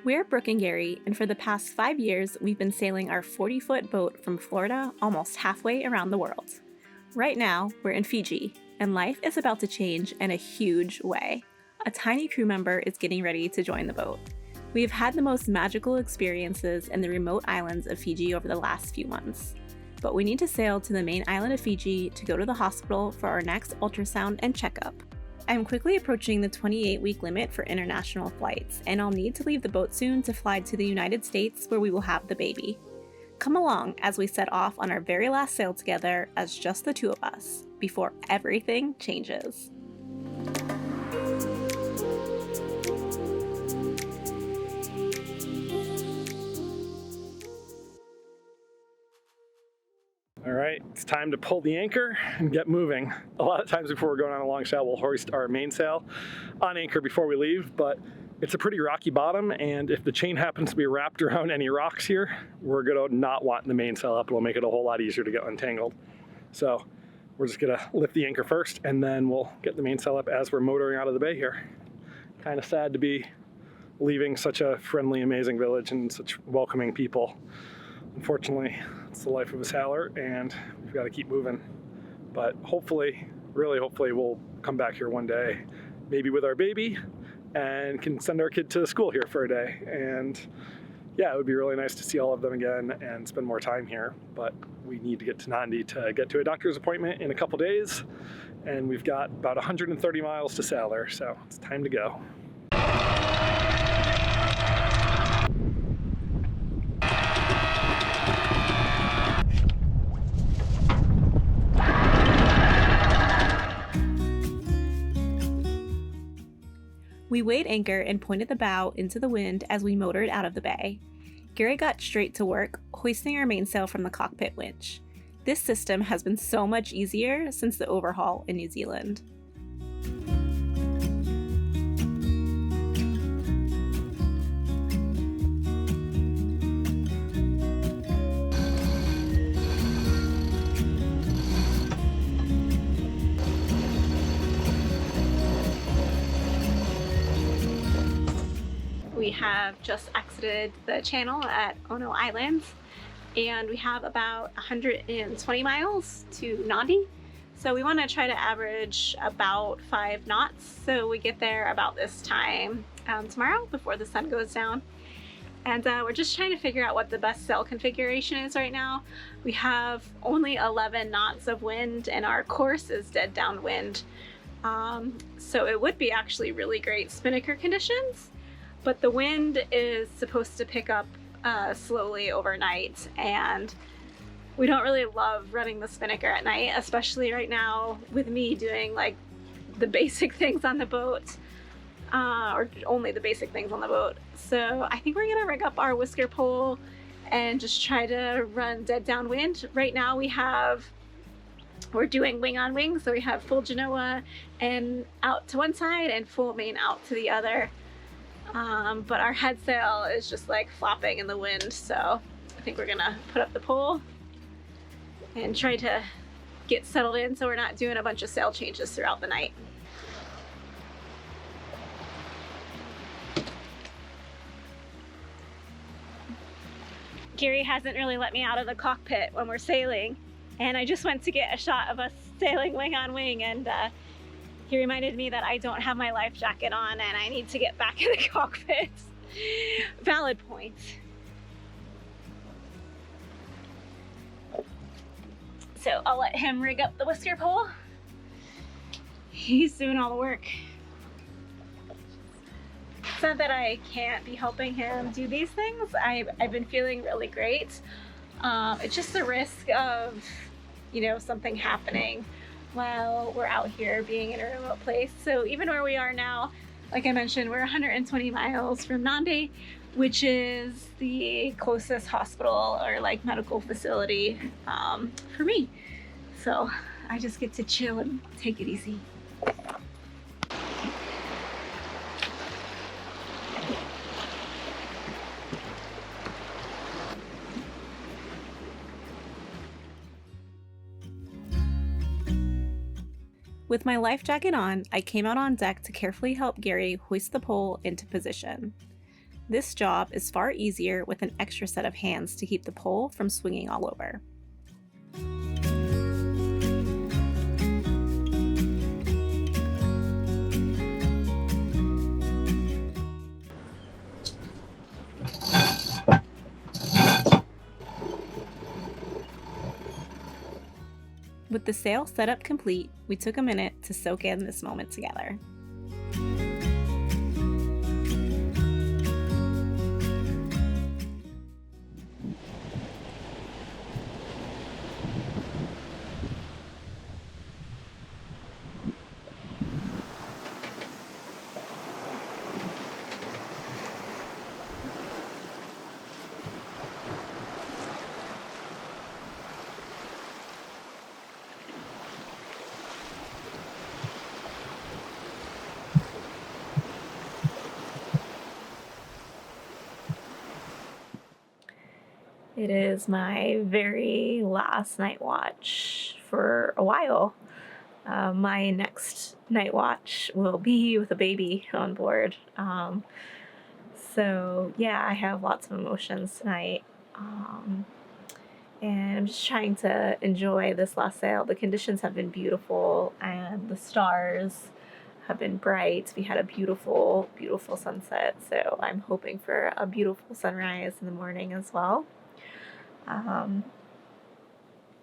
We're Brooke and Gary, and for the past 5 years, we've been sailing our 40-foot boat from Florida almost halfway around the world. Right now, we're in Fiji, and life is about to change in a huge way. A tiny crew member is getting ready to join the boat. We have had the most magical experiences in the remote islands of Fiji over the last few months. But we need to sail to the main island of Fiji to go to the hospital for our next ultrasound and checkup. I'm quickly approaching the 28-week limit for international flights, and I'll need to leave the boat soon to fly to the United States where we will have the baby. Come along as we set off on our very last sail together as just the two of us, before everything changes. All right, it's time to pull the anchor and get moving. A lot of times before we're going on a long sail, we'll hoist our mainsail on anchor before we leave, but it's a pretty rocky bottom, and if the chain happens to be wrapped around any rocks here, we're gonna not want the mainsail up. It'll make it a whole lot easier to get untangled. So we're just gonna lift the anchor first, and then we'll get the mainsail up as we're motoring out of the bay here. Kind of sad to be leaving such a friendly, amazing village and such welcoming people. Unfortunately, it's the life of a sailor, and we've got to keep moving. But hopefully, really hopefully, we'll come back here one day, maybe with our baby, and can send our kid to school here for a day. And yeah, it would be really nice to see all of them again and spend more time here. But we need to get to Nandi to get to a doctor's appointment in a couple days, and we've got about 130 miles to sail there, so it's time to go. We weighed anchor and pointed the bow into the wind as we motored out of the bay. Gary got straight to work, hoisting our mainsail from the cockpit winch. This system has been so much easier since the overhaul in New Zealand. We have just exited the channel at Ono Island, and we have about 120 miles to Nandi. So we want to try to average about 5 knots, so we get there about this time tomorrow before the sun goes down. And we're just trying to figure out what the best sail configuration is right now. We have only 11 knots of wind, and our course is dead downwind. So it would be actually really great spinnaker conditions. But the wind is supposed to pick up slowly overnight, and we don't really love running the spinnaker at night, especially right now with me doing like the basic things on the boat, or only the basic things on the boat. So I think we're gonna rig up our whisker pole and just try to run dead downwind. Right now we're doing wing on wing, so we have full Genoa and out to one side and full main out to the other. But our head sail is just like flopping in the wind, so I think we're gonna put up the pole and try to get settled in so we're not doing a bunch of sail changes throughout the night. Gary hasn't really let me out of the cockpit when we're sailing, and I just went to get a shot of us sailing wing on wing, and he reminded me that I don't have my life jacket on and I need to get back in the cockpit. Valid point. So I'll let him rig up the whisker pole. He's doing all the work. It's not that I can't be helping him do these things. I've been feeling really great. It's just the risk of, something happening while we're out here being in a remote place. So even where we are now, like I mentioned, we're 120 miles from Nandi, which is the closest hospital or like medical facility for me. So I just get to chill and take it easy. With my life jacket on, I came out on deck to carefully help Gary hoist the pole into position. This job is far easier with an extra set of hands to keep the pole from swinging all over. With the sail setup complete, we took a minute to soak in this moment together. It is my very last night watch for a while. My next night watch will be with a baby on board. So yeah, I have lots of emotions tonight. And I'm just trying to enjoy this last sail. The conditions have been beautiful and the stars have been bright. We had a beautiful, beautiful sunset. So I'm hoping for a beautiful sunrise in the morning as well.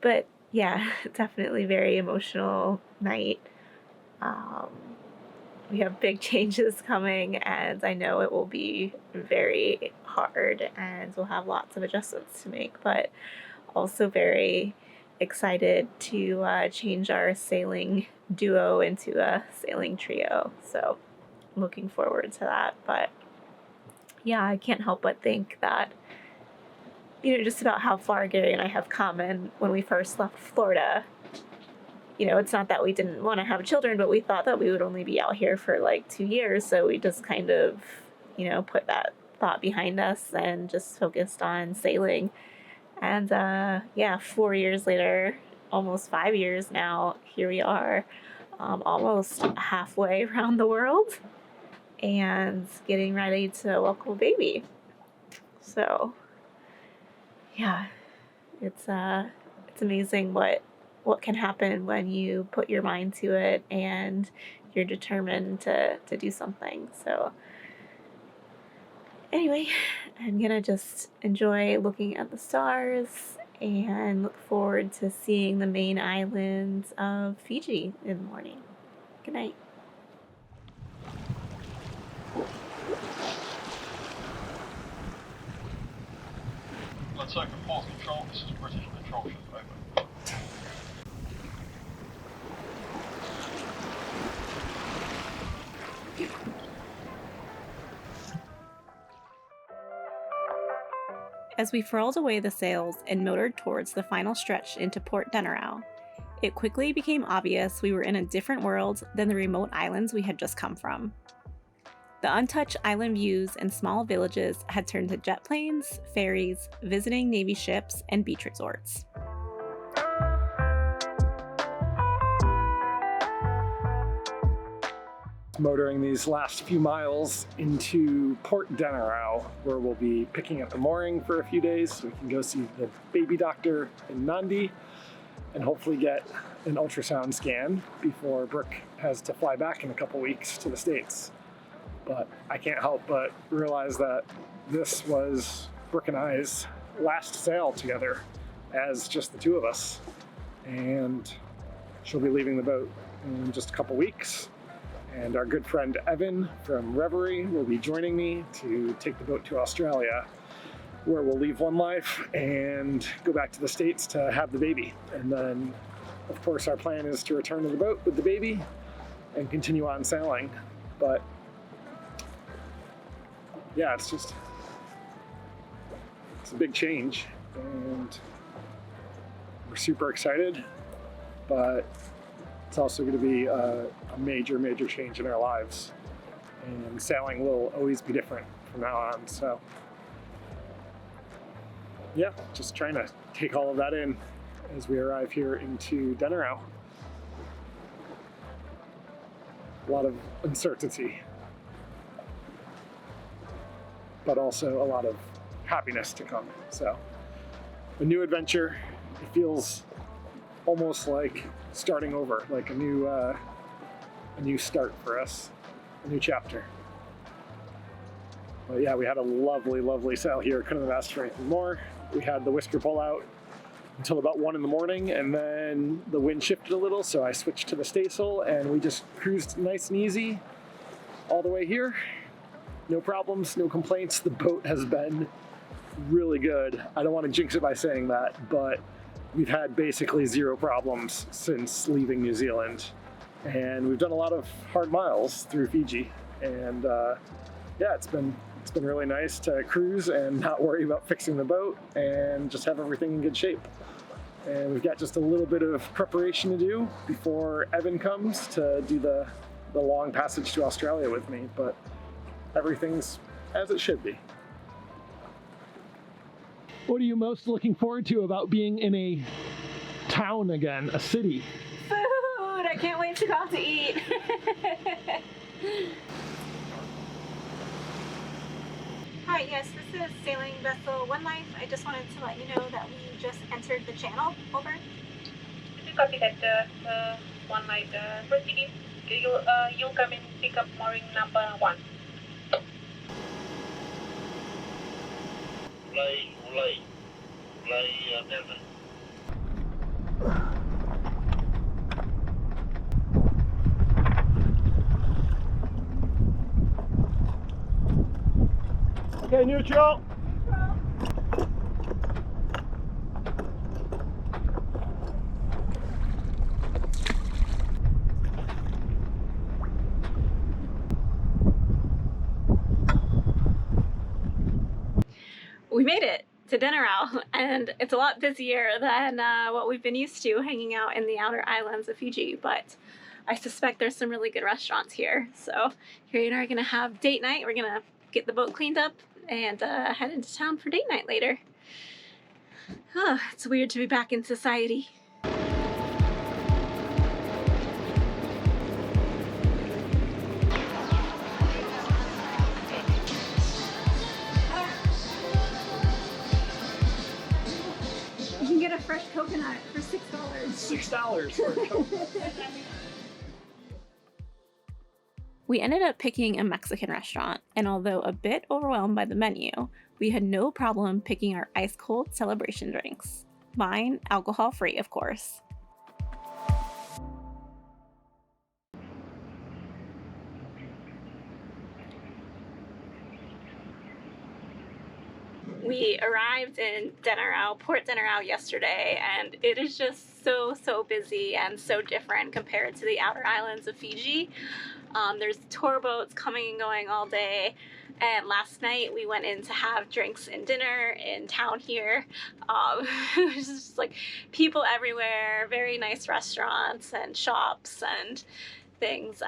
But yeah, definitely very emotional night. We have big changes coming, and I know it will be very hard, and we'll have lots of adjustments to make, but also very excited to change our sailing duo into a sailing trio. So looking forward to that. But yeah, I can't help but think that just about how far Gary and I have come. And when we first left Florida, it's not that we didn't want to have children, but we thought that we would only be out here for like 2 years. So we just kind of, put that thought behind us and just focused on sailing. And 4 years later, almost 5 years now, here we are, almost halfway around the world and getting ready to welcome a baby. So yeah, it's amazing what can happen when you put your mind to it and you're determined to do something. So anyway, I'm gonna just enjoy looking at the stars and look forward to seeing the main islands of Fiji in the morning. Good night. Let's open port control. This is British control ship. Over. As we furled away the sails and motored towards the final stretch into Port Denarau, it quickly became obvious we were in a different world than the remote islands we had just come from. The untouched island views and small villages had turned to jet planes, ferries, visiting Navy ships, and beach resorts. Motoring these last few miles into Port Denarau, where we'll be picking up the mooring for a few days so we can go see the baby doctor in Nandi and hopefully get an ultrasound scan before Brooke has to fly back in a couple weeks to the States. But I can't help but realize that this was Brooke and I's last sail together as just the two of us. And she'll be leaving the boat in just a couple weeks. And our good friend Evan from Reverie will be joining me to take the boat to Australia, where we'll leave one life and go back to the States to have the baby. And then, of course, our plan is to return to the boat with the baby and continue on sailing. But yeah, it's a big change, and we're super excited, but it's also going to be a major, major change in our lives, and sailing will always be different from now on. So yeah, just trying to take all of that in as we arrive here into Denarau. A lot of uncertainty. but also a lot of happiness to come. So a new adventure. It feels almost like starting over, like a new start for us, a new chapter. But yeah, we had a lovely, lovely sail here. Couldn't have asked for anything more. We had the whisker pull out until about 1 in the morning, and then the wind shifted a little, so I switched to the staysail, and we just cruised nice and easy all the way here. No problems, no complaints. The boat has been really good. I don't want to jinx it by saying that, but we've had basically 0 problems since leaving New Zealand, and we've done a lot of hard miles through Fiji, and yeah, it's been really nice to cruise and not worry about fixing the boat and just have everything in good shape. And we've got just a little bit of preparation to do before Evan comes to do the long passage to Australia with me, but everything's as it should be. What are you most looking forward to about being in a town again, a city? Food! I can't wait to go out to eat. Hi, yes, this is Sailing Vessel One Life. I just wanted to let you know that we just entered the channel. Over. Copy that, One Life, proceeding. You'll come and pick up mooring number 1. Play, Melbourne. Okay, neutral. We made it to Denarau, and it's a lot busier than what we've been used to hanging out in the outer islands of Fiji, but I suspect there's some really good restaurants here. So Harry and I are gonna have date night. We're gonna get the boat cleaned up and head into town for date night later. Oh, it's weird to be back in society. You can get a fresh coconut for $6. $6 for a coconut. We ended up picking a Mexican restaurant, and although a bit overwhelmed by the menu, we had no problem picking our ice-cold celebration drinks. Mine, alcohol-free, of course. We arrived in Denarau, Port Denarau yesterday, and it is just so busy and so different compared to the outer islands of Fiji. There's tour boats coming and going all day, and last night we went in to have drinks and dinner in town here. It was just like people everywhere, very nice restaurants and shops and things.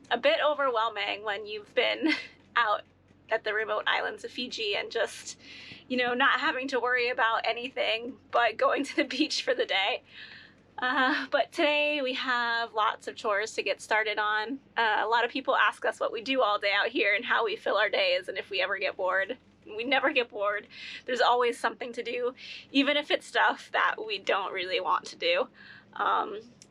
A bit overwhelming when you've been out at the remote islands of Fiji and just, you know, not having to worry about anything but going to the beach for the day. But today we have lots of chores to get started on. A lot of people ask us what we do all day out here and how we fill our days and if we ever get bored. We never get bored. There's always something to do, even if it's stuff that we don't really want to do.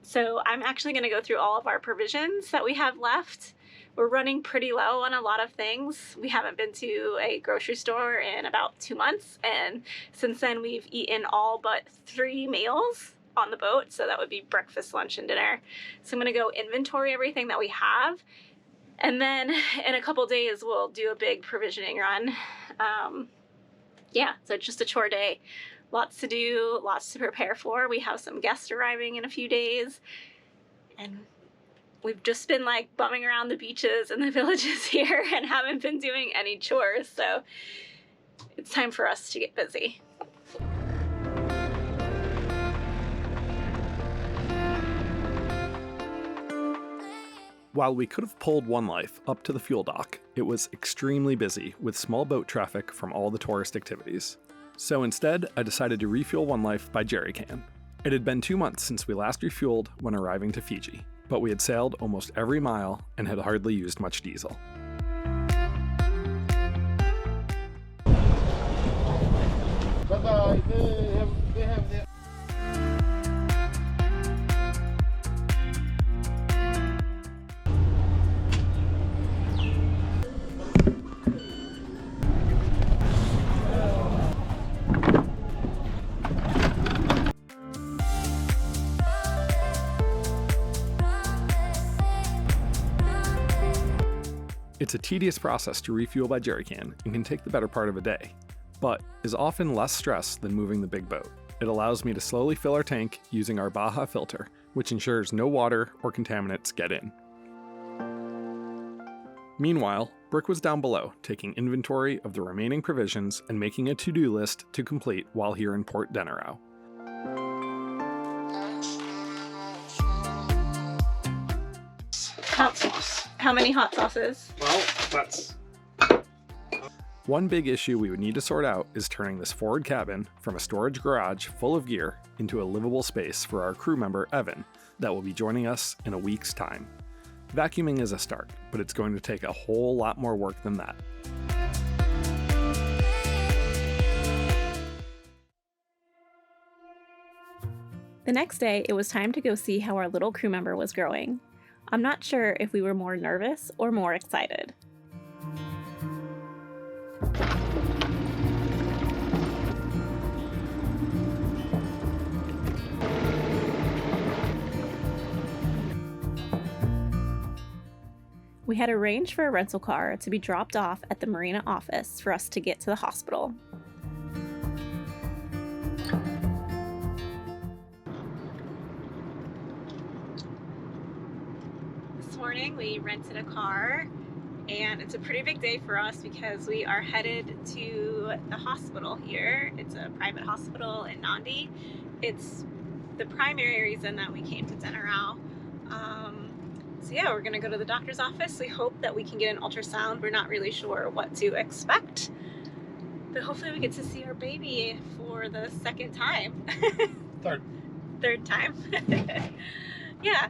So I'm actually going to go through all of our provisions that we have left. We're running pretty low on a lot of things. We haven't been to a grocery store in about 2 months, and since then we've eaten all but 3 meals on the boat, so that would be breakfast, lunch, and dinner. So I'm gonna go inventory everything that we have, and then in a couple days we'll do a big provisioning run. Yeah, so just a chore day. Lots to do, lots to prepare for. We have some guests arriving in a few days, and we've just been like bumming around the beaches and the villages here and haven't been doing any chores, so it's time for us to get busy. While we could have pulled One Life up to the fuel dock, it was extremely busy with small boat traffic from all the tourist activities. So instead, I decided to refuel One Life by jerry can. It had been 2 months since we last refueled when arriving to Fiji, but we had sailed almost every mile and had hardly used much diesel. Bye-bye. They have the It's a tedious process to refuel by jerrycan and can take the better part of a day, but is often less stress than moving the big boat. It allows me to slowly fill our tank using our Baja filter, which ensures no water or contaminants get in. Meanwhile, Brick was down below, taking inventory of the remaining provisions and making a to-do list to complete while here in Port Denarau. How many hot sauces? Well, that's... One big issue we would need to sort out is turning this forward cabin from a storage garage full of gear into a livable space for our crew member Evan that will be joining us in a week's time. Vacuuming is a start, but it's going to take a whole lot more work than that. The next day, it was time to go see how our little crew member was growing. I'm not sure if we were more nervous or more excited. We had arranged for a rental car to be dropped off at the marina office for us to get to the hospital. This morning we rented a car, and it's a pretty big day for us because we are headed to the hospital here. It's a private hospital in Nandi. It's the primary reason that we came to Denarau. So yeah, we're gonna go to the doctor's office. We hope that we can get an ultrasound. We're not really sure what to expect, but hopefully we get to see our baby for the second time. Third time. Yeah,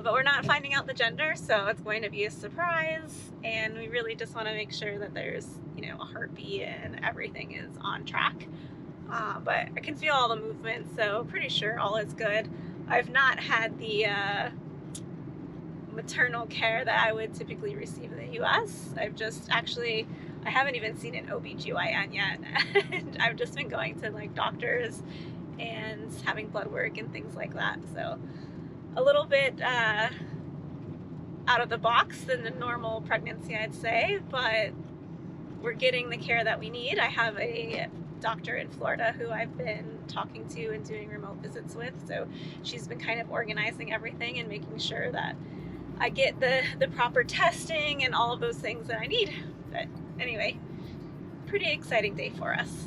but we're not finding out the gender, so it's going to be a surprise, and we really just want to make sure that there's, you know, a heartbeat and everything is on track. But I can feel all the movement, so pretty sure all is good. I've not had the maternal care that I would typically receive in the US. I haven't even seen an OB/GYN yet. And I've just been going to like doctors and having blood work and things like that. So a little bit out of the box than the normal pregnancy, I'd say, but we're getting the care that we need. I have a doctor in Florida who I've been talking to and doing remote visits with, so she's been kind of organizing everything and making sure that I get the proper testing and all of those things that I need. But anyway, pretty exciting day for us.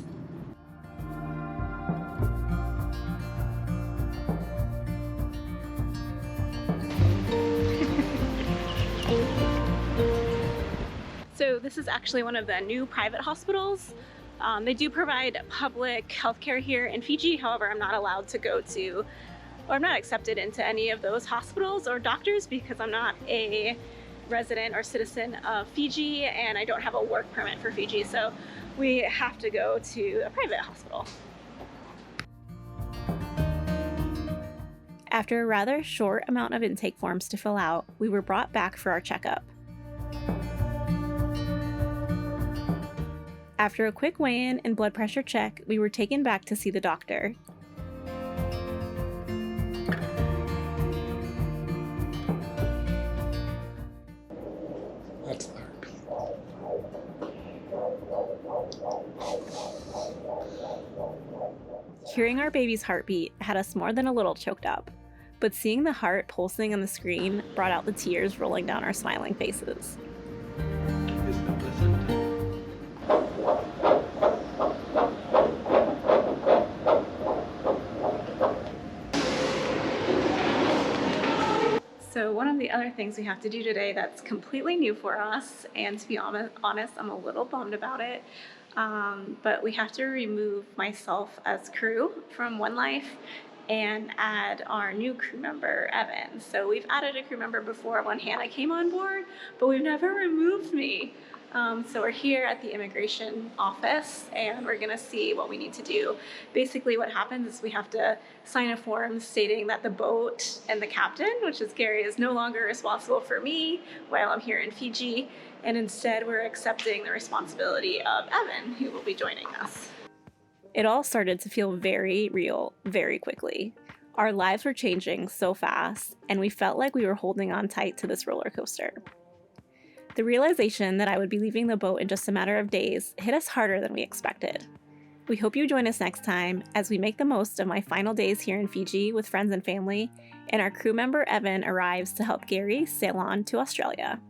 So this is actually one of the new private hospitals. They do provide public healthcare here in Fiji. However, I'm not allowed to go to, or I'm not accepted into any of those hospitals or doctors because I'm not a resident or citizen of Fiji and I don't have a work permit for Fiji. So we have to go to a private hospital. After a rather short amount of intake forms to fill out, we were brought back for our checkup. After a quick weigh-in and blood pressure check, we were taken back to see the doctor. That's there. Hearing our baby's heartbeat had us more than a little choked up, but seeing the heart pulsing on the screen brought out the tears rolling down our smiling faces. So one of the other things we have to do today that's completely new for us, and to be honest, I'm a little bummed about it, but we have to remove myself as crew from One Life and add our new crew member, Evan. So we've added a crew member before when Hannah came on board, but we've never removed me. So we're here at the immigration office and we're gonna see what we need to do. Basically what happens is we have to sign a form stating that the boat and the captain, which is Gary, is no longer responsible for me while I'm here in Fiji, and instead we're accepting the responsibility of Evan, who will be joining us. It all started to feel very real very quickly. Our lives were changing so fast, and we felt like we were holding on tight to this roller coaster. The realization that I would be leaving the boat in just a matter of days hit us harder than we expected. We hope you join us next time as we make the most of my final days here in Fiji with friends and family, and our crew member Evan arrives to help Gary sail on to Australia.